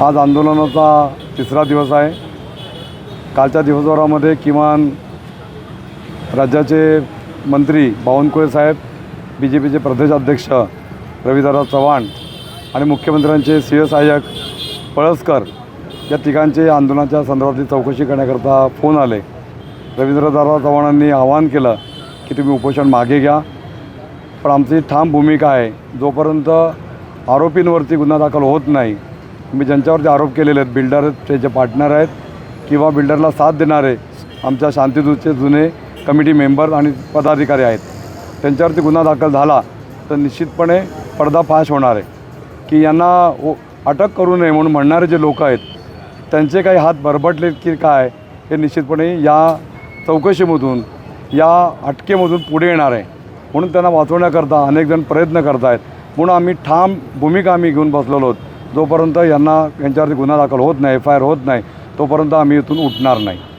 आज आंदोलनाचा तिसरा दिवस आहे। कालच्या दिवसभरामध्ये किमान राज्याचे मंत्री बावनकुळे साहेब, BJPचे प्रदेशाध्यक्ष रवींद्रनाथ चव्हाण आणि मुख्यमंत्र्यांचे सहाय्यक पळसकर या तिघांचे आंदोलनाच्या संदर्भातली चौकशी करण्याकरता फोन आले। रवींद्रनाथ चव्हाणांनी आवाहन केलं की तुम्ही उपोषण मागे घ्या, पण आमची ठाम भूमिका आहे जोपर्यंत आरोपींवरती गुन्हा दाखल होत नाही, मी ज्यांच्यावरती आरोप केलेले आहेत, बिल्डर त्याचे पार्टनर आहेत किंवा बिल्डरला साथ देणारे आमच्या शांतिदूतचे जुने कमिटी मेंबर आणि पदाधिकारी आहेत, त्यांच्यावरती गुन्हा दाखल झाला तर निश्चितपणे पर्दाफाश होणार आहे की यांना अटक करू नये म्हणून म्हणणारे जे लोक आहेत त्यांचे काही हात बरबटले की काय हे निश्चितपणे या चौकशीमधून, या अटकेमधून पुढे येणार आहे। म्हणून त्यांना वाचवण्याकरता अनेक जण प्रयत्न करत आहेत। म्हणून आम्ही ठाम भूमिका घेऊन बसलेलो आहोत, जोपर्यंत यांच्यावरती गुन्हा दाखल होत नाही, FIR होत नाही, तोपर्यंत आम्ही इथून उठणार नाही।